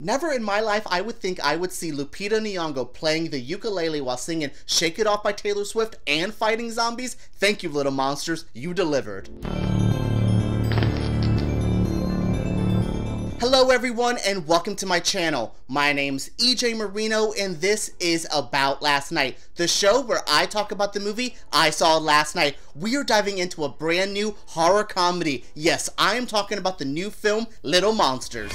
Never in my life I would think I would see Lupita Nyong'o playing the ukulele while singing Shake It Off by Taylor Swift and fighting zombies. Thank you, little monsters, you delivered. Hello everyone and welcome to my channel. My name's EJ Marino and this is About Last Night, the show where I talk about the movie I saw last night. We are diving into a brand new horror comedy. Yes, I am talking about the new film Little Monsters.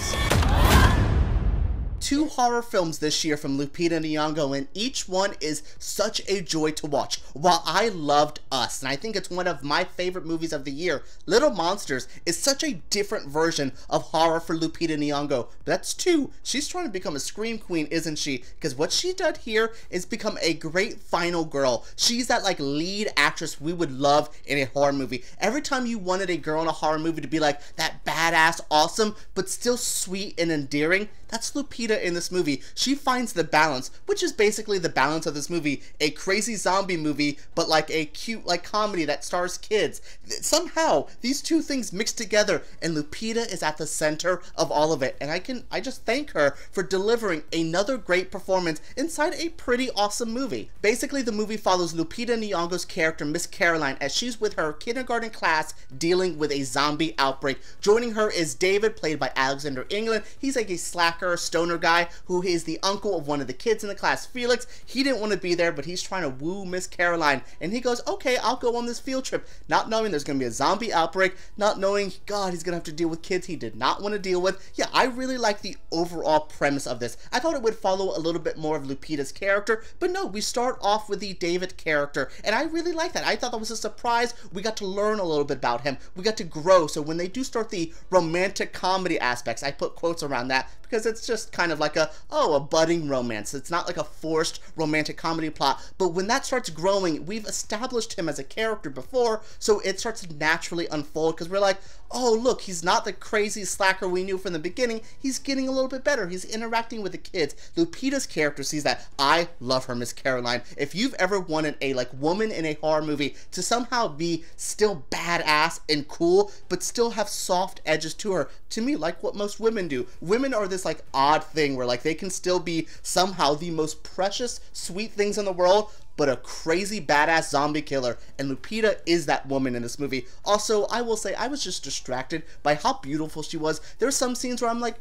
Two horror films this year from Lupita Nyong'o, and each one is such a joy to watch. While I loved Us, and I think it's one of my favorite movies of the year, Little Monsters is such a different version of horror for Lupita Nyong'o. That's two. She's trying to become a scream queen, isn't she? Because what she did here is become a great final girl. She's that like lead actress we would love in a horror movie. Every time you wanted a girl in a horror movie to be like that badass, awesome, but still sweet and endearing, that's Lupita in this movie. She finds the balance, which is basically the balance of this movie. A crazy zombie movie, but like a cute like comedy that stars kids. Somehow, these two things mix together, and Lupita is at the center of all of it. And I just thank her for delivering another great performance inside a pretty awesome movie. Basically, the movie follows Lupita Nyong'o's character, Miss Caroline, as she's with her kindergarten class dealing with a zombie outbreak. Joining her is David, played by Alexander England. He's like a slacker, stoner guy who is the uncle of one of the kids in the class, Felix. He didn't want to be there, but he's trying to woo Miss Caroline, and he goes, okay, I'll go on this field trip, not knowing there's going to be a zombie outbreak, not knowing, God, he's going to have to deal with kids he did not want to deal with. Yeah, I really like the overall premise of this. I thought it would follow a little bit more of Lupita's character, but no, we start off with the David character, and I really like that. I thought that was a surprise. We got to learn a little bit about him. We got to grow, so when they do start the romantic comedy aspects, I put quotes around that, because it's just kind of like a budding romance. It's not like a forced romantic comedy plot, but when that starts growing, we've established him as a character before, so it starts to naturally unfold, because we're like, oh look, he's not the crazy slacker we knew from the beginning. He's getting a little bit better. He's interacting with the kids. Lupita's character sees that. I love her, Miss Caroline. If you've ever wanted a like woman in a horror movie to somehow be still badass and cool, but still have soft edges to her, to me, like what most women do. Women are this like odd thing where like they can still be somehow the most precious, sweet things in the world, but a crazy badass zombie killer, and Lupita is that woman in this movie. Also, I will say I was just distracted by how beautiful she was. There are some scenes where I'm like,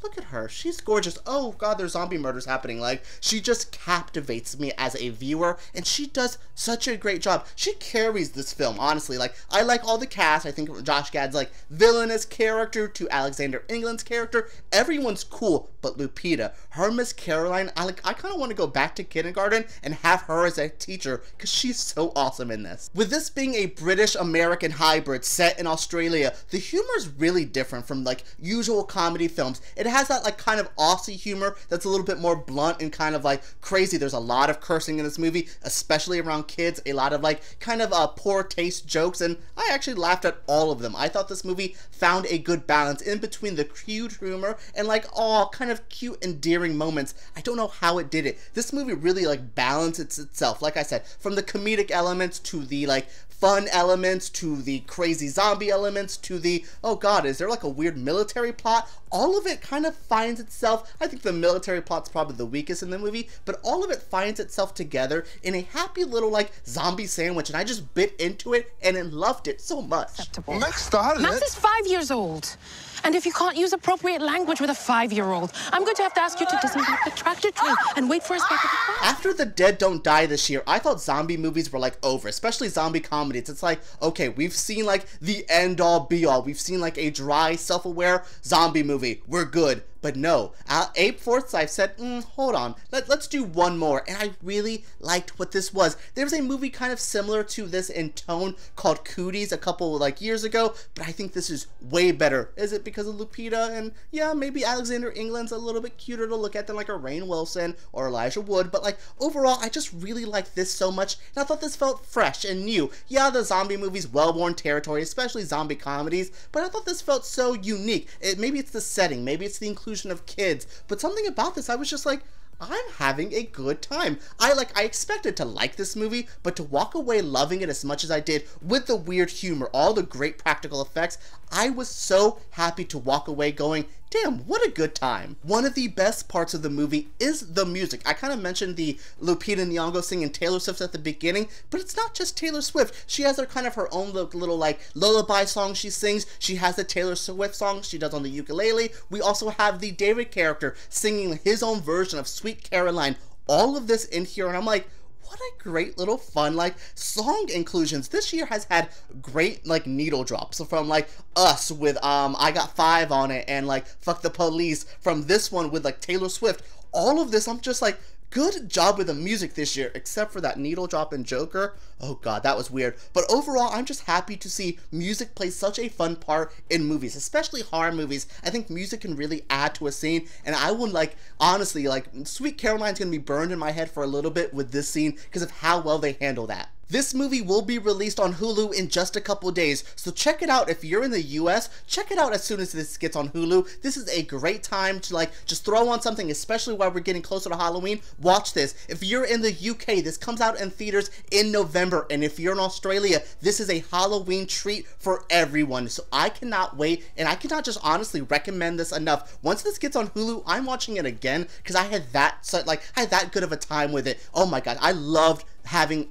look at her, she's gorgeous. Oh god, there's zombie murders happening. Like, she just captivates me as a viewer, and she does such a great job. She carries this film, honestly. Like, I like all the cast. I think Josh Gad's like villainous character to Alexander England's character. Everyone's cool, but Lupita, her Miss Caroline, I kind of want to go back to kindergarten and have her as a teacher, because she's so awesome in this. With this being a British-American hybrid set in Australia, the humor is really different from like usual comedy films. It has that like kind of Aussie humor that's a little bit more blunt and kind of like crazy. There's a lot of cursing in this movie, especially around kids, a lot of like kind of poor taste jokes, and I actually laughed at all of them. I thought this movie found a good balance in between the cute humor and like all kind of cute endearing moments. I don't know how it did it. This movie really like balances itself, like I said, from the comedic elements to the like fun elements to the crazy zombie elements to the, oh god, is there like a weird military plot? All of it kind of finds itself, I think the military plot's probably the weakest in the movie, but all of it finds itself together in a happy little like zombie sandwich, and I just bit into it and I loved it so much. Acceptable. Max started Max is 5 years old. And if you can't use appropriate language with a 5-year-old, I'm going to have to ask you to disembark the tractor train and wait for us back at the car. After The Dead Don't Die this year, I thought zombie movies were like over, especially zombie comedies. It's like, okay, we've seen like the end all be all. We've seen like a dry, self-aware zombie movie. We're good. But no, Abe Forsythe said, hold on, let's do one more, and I really liked what this was. There was a movie kind of similar to this in tone called Cooties a couple like years ago, but I think this is way better. Is it because of Lupita? And yeah, maybe Alexander England's a little bit cuter to look at than like a Rainn Wilson or Elijah Wood, but like overall, I just really liked this so much, and I thought this felt fresh and new. Yeah, the zombie movie's well-worn territory, especially zombie comedies, but I thought this felt so unique. Maybe it's the setting, maybe it's the inclusion of kids, but something about this, I was just like, I'm having a good time. I expected to like this movie, but to walk away loving it as much as I did with the weird humor, all the great practical effects, I was so happy to walk away going, damn, what a good time. One of the best parts of the movie is the music. I kind of mentioned the Lupita Nyong'o singing Taylor Swift at the beginning, but it's not just Taylor Swift. She has her own little like lullaby song she sings. She has the Taylor Swift song she does on the ukulele. We also have the David character singing his own version of Sweet Caroline. All of this in here, and I'm like, what a great little fun like song inclusions. This year has had great like needle drops from like Us with I Got 5 on it, and like Fuck the Police from this one with like Taylor Swift. All of this, I'm just like, good job with the music this year, except for that needle drop in Joker. Oh god, that was weird. But overall, I'm just happy to see music play such a fun part in movies, especially horror movies. I think music can really add to a scene, and I would like, honestly, like, Sweet Caroline's gonna be burned in my head for a little bit with this scene because of how well they handle that. This movie will be released on Hulu in just a couple days, so check it out. If you're in the US, check it out as soon as this gets on Hulu. This is a great time to like just throw on something, especially while we're getting closer to Halloween. Watch this. If you're in the UK, this comes out in theaters in November, and if you're in Australia, this is a Halloween treat for everyone. So I cannot wait, and I cannot just honestly recommend this enough. Once this gets on Hulu, I'm watching it again because I had that good of a time with it. Oh my god, I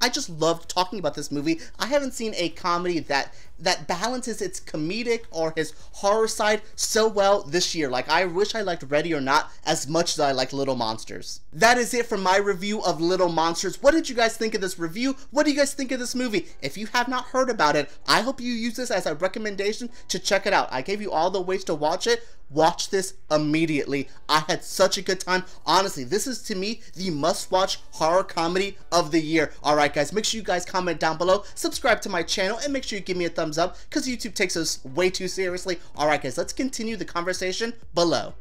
just loved talking about this movie. I haven't seen a comedy that balances its comedic or his horror side so well this year. Like, I wish I liked Ready or Not as much as I like Little Monsters. That is it for my review of Little Monsters. What did you guys think of this review? What do you guys think of this movie? If you have not heard about it, I hope you use this as a recommendation to check it out. I gave you all the ways to watch it. Watch this immediately. I had such a good time. Honestly, this is to me the must-watch horror comedy of the year. Alright guys, make sure you guys comment down below, subscribe to my channel, and make sure you give me a thumbs up because YouTube takes us way too seriously. Alright guys, let's continue the conversation below.